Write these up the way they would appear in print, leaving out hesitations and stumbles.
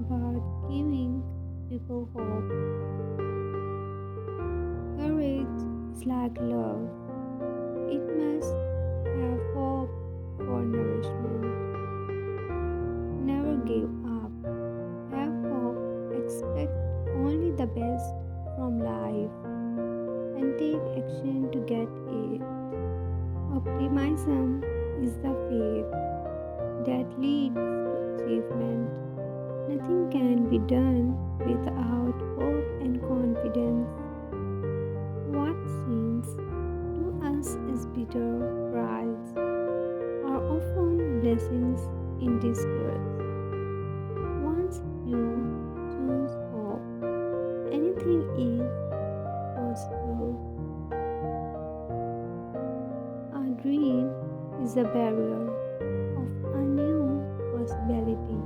about giving people hope. Courage is like love, it must have hope for nourishment. Never give up, have hope, expect only the best from life, and take action to get it. Optimism is the faith that leads to achievement. Nothing can be done without hope and confidence. What seems to us as bitter trials are often blessings in disguise. Once you choose hope, anything is possible. A dream is a barrier of a new possibility.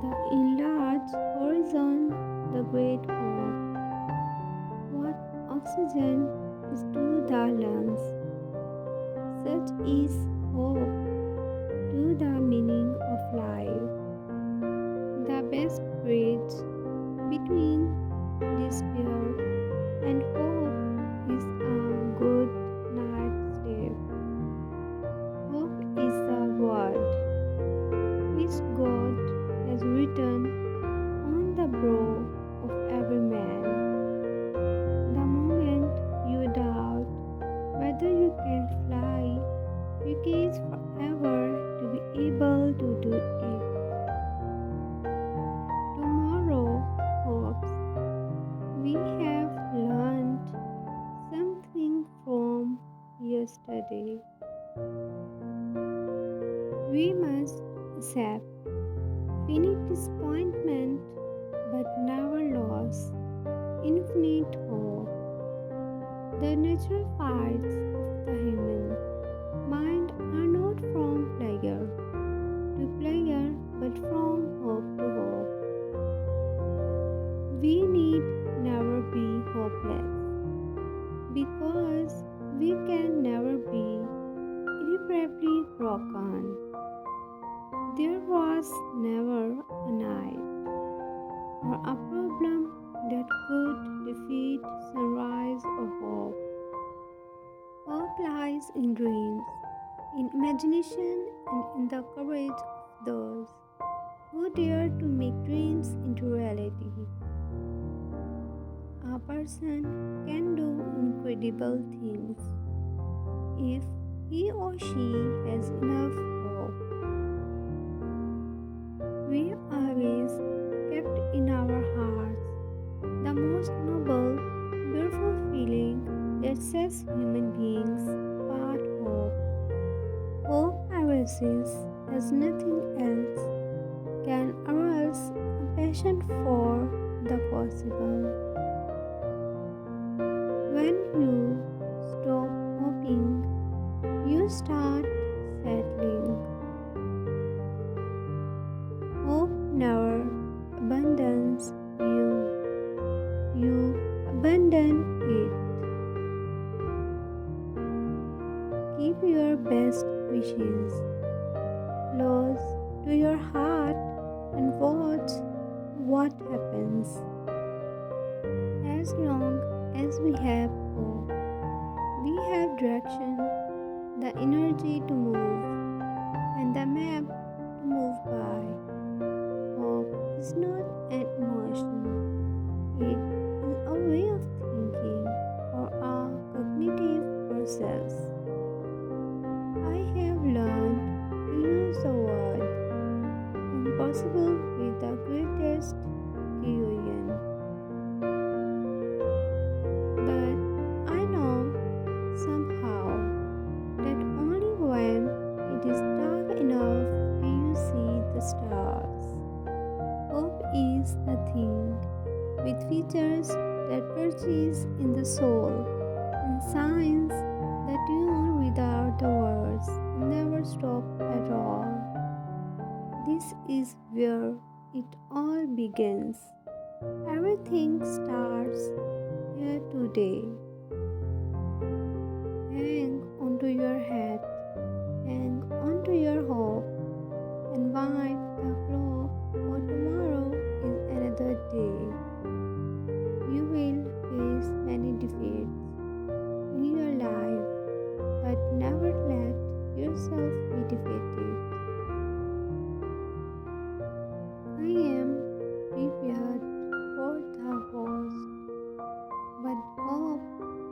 The enlarged horizon, the great hope. What oxygen is to the lungs, such is hope to the meaning of life. The best bridge between despair and hope is a good night's sleep. Hope is the word which God has written on the brow of every man. The moment you doubt whether you can fly, you gaze forever to be able to do it. Tomorrow hopes. We have learned something from yesterday. We must accept finite disappointment but never lose infinite hope. The natural fights of the human mind are not from player to player but from hope to hope. We need never be hopeless because we can never be irreparably broken. There was never a night or a problem that could defeat sunrise or hope. Hope lies in dreams, in imagination, and in the courage of those who dare to make dreams into reality. A person can do incredible things if he or she has enough hope. We always kept in our hearts the most noble, beautiful feeling that sets human beings apart hope. Hope arises as nothing else can arouse a passion for the possible. When you stop hoping, you start settling. Hope never abandons you abandon it. Keep your best wishes close to your heart and watch what happens. As long as we have hope, we have direction, the energy to move, and the map to move by. Hope is not an emotion, it is a way of thinking or a cognitive process. I have learned to use the word impossible with the greatest caution. But I know somehow that only when it is dark enough can you see the stars. Hope is the thing with features that perches in the soul and signs that tune without the words and never stop at all. This is where it all begins. Everything starts here today. Hang onto your head, hang onto your hope, and wind the clock for tomorrow. day. You will face many defeats in your life, but never let yourself be defeated. I am prepared for the worst, but hope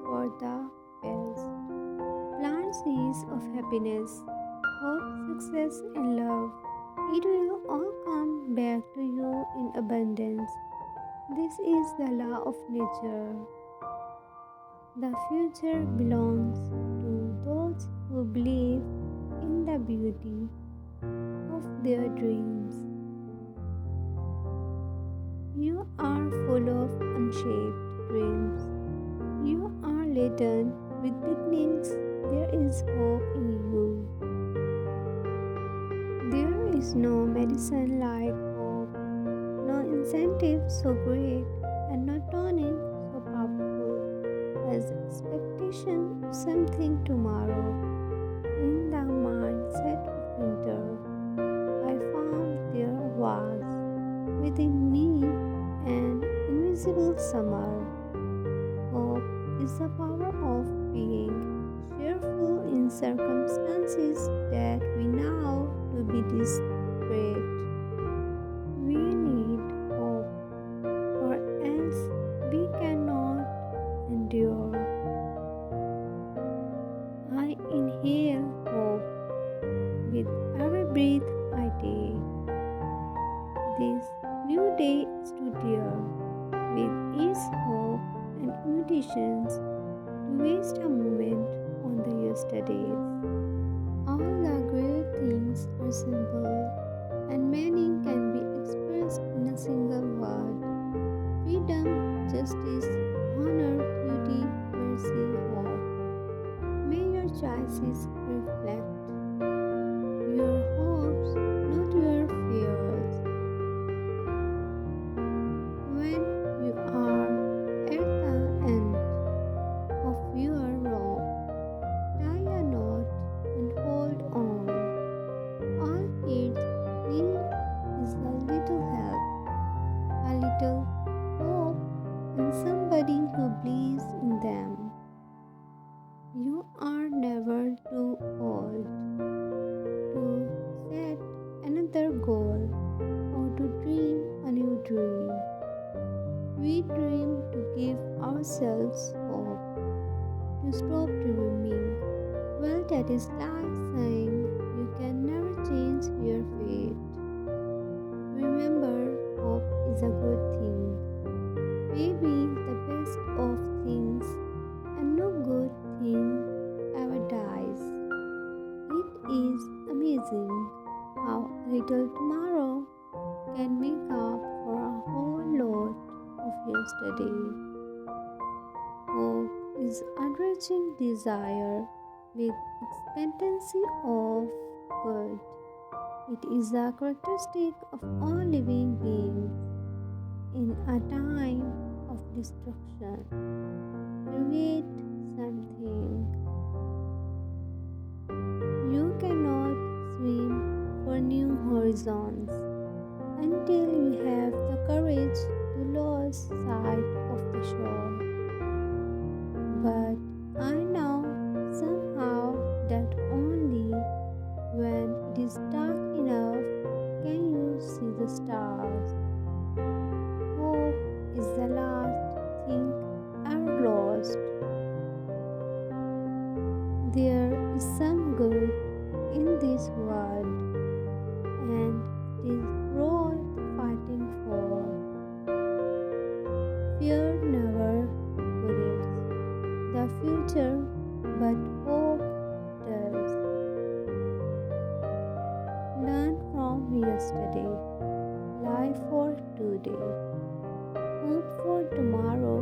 for the best. Plant seeds of happiness, hope, success, and love. It will all come back to you in abundance. This is the law of nature. The future belongs to those who believe in the beauty of their dreams. You are full of unshaped dreams. You are laden with beginnings. There is hope in you. There is no medicine like hope, no incentive so great, and no tonic so powerful as expectation of something tomorrow. In the mindset of winter, I found there was within me an invisible summer. Hope is the power of being cheerful in circumstances that we know to be desperate. We need hope, or else we cannot endure. I inhale hope with every breath I take. This new day is to dare with its hope and invitations to waste a moment on the yesterdays. All the great things are simple, and many can be expressed in a single word: freedom, justice, honor, beauty, mercy, hope. May your choices reflect your hopes, not your fears. When you are at the end of your rope, tie a knot and hold on. All it needs is a little help, a little hope, and somebody who believes in them. You are never too old to set another goal or to dream a new dream. We dream to give ourselves hope, to stop dreaming. Well, that is like saying you can never change your fate. Remember, hope is a good thing, maybe the best of things, and no good thing ever dies. It is amazing how a little tomorrow can make up for a whole lot of yesterday. Hope is unreaching desire with expectancy of good. It is a characteristic of all living beings. In a time of destruction, create something. You cannot swim for new horizons until you have the courage to lose sight of the shore. But I know somehow that only when it is dark enough can you see the stars. Hope is the last thing ever lost. There is some good in this world, and it is worth fighting for. Fear never predicts the future, but hope does. Learn from yesterday, live for today, hope for tomorrow.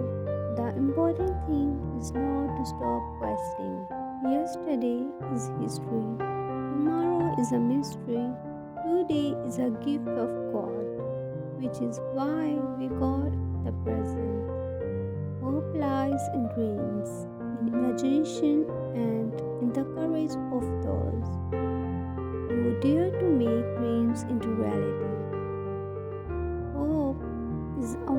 The important thing is not to stop questing. Yesterday is history, tomorrow is a mystery, today is a gift of God, which is why we call it the present. Hope lies in dreams, in imagination, and in the courage of those who dare to make dreams into reality. Hope is a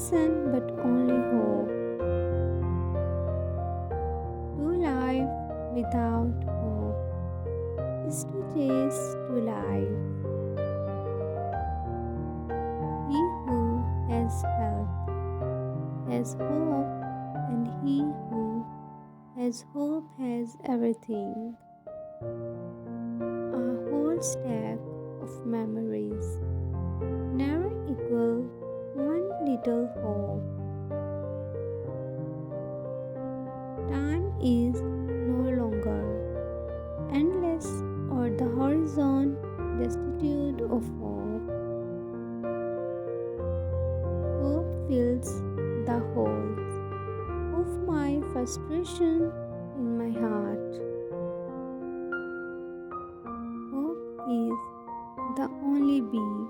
reason but only hope. To live without hope is to chase to life. He who has health has hope, and he who has hope has everything. A whole stack of memories never equal one little hope. Time is no longer endless or the horizon destitute of hope. Hope fills the holes of my frustration in my heart. Hope is the only bee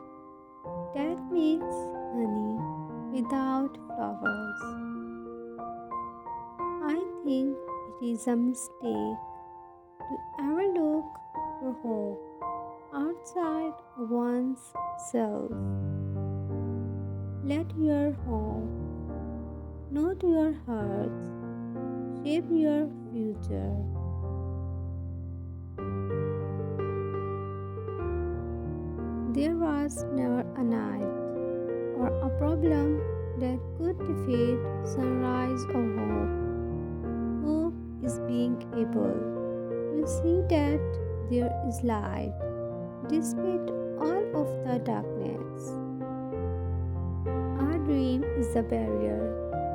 that makes honey without flowers. I think it is a mistake to ever look for hope outside one's self. Let your hope, not your hearts, shape your future. There was never a night or a problem that could defeat sunrise or hope. Hope is being able to see that there is light despite all of the darkness. Our dream is the barrier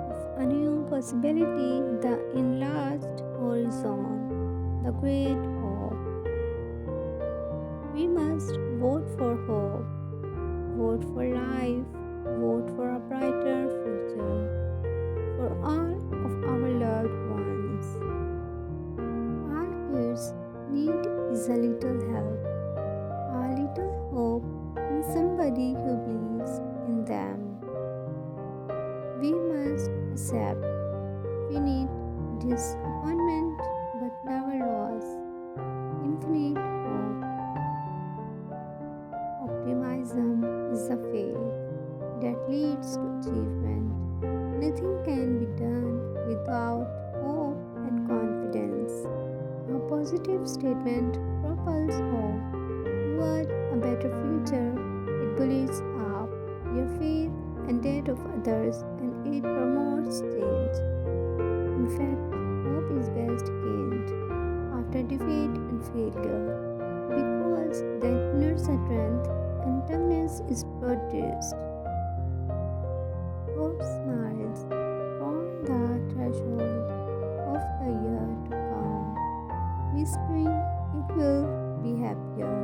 of a new possibility, the enlarged horizon, the great hope. We must vote for hope, vote for life, vote for a brighter future for all of our loved ones. All kids need is a little help, a little hope in somebody who believes in them. We must accept we need disappointment but never loss, infinite hope. Optimism is the faith that leads to achievement. Nothing can be done without hope and confidence. A positive statement propels hope toward a better future. It builds up your faith and that of others, and it promotes change. In fact, hope is best gained after defeat and failure because then inner strength and toughness is produced. Hope smiles from the threshold of the year to come, whispering it will be happier.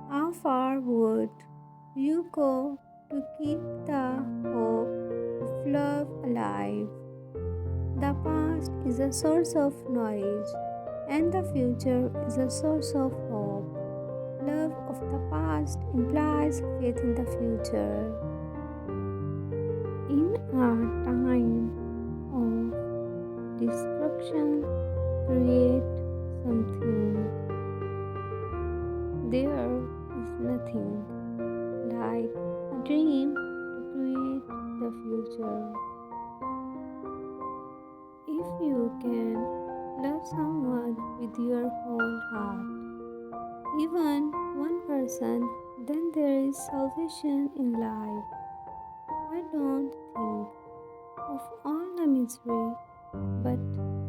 How far would you go to keep the hope of love alive? The past is a source of knowledge, and the future is a source of hope. Love of the past implies faith in the future. In a time of destruction, create something. There is nothing like a dream to create the future. If you can love someone with your whole heart, even one person, then there is salvation in life. I don't think of all the misery, but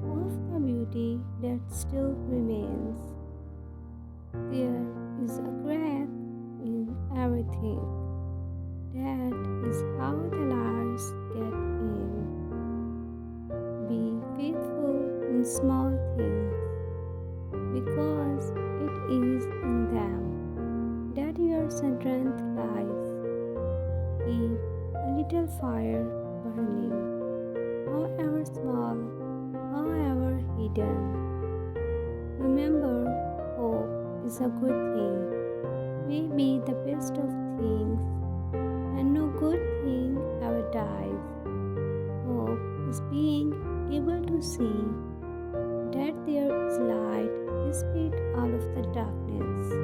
of the beauty that still remains. There is a crack in everything. That is how the lies get in. Be faithful in small things, because it is in them that your strength lies. Keep a little fire burning, however small, however hidden. Remember, hope is a good thing, maybe the best of things, and no good thing ever dies. Hope is being able to see that there is light despite all of the darkness.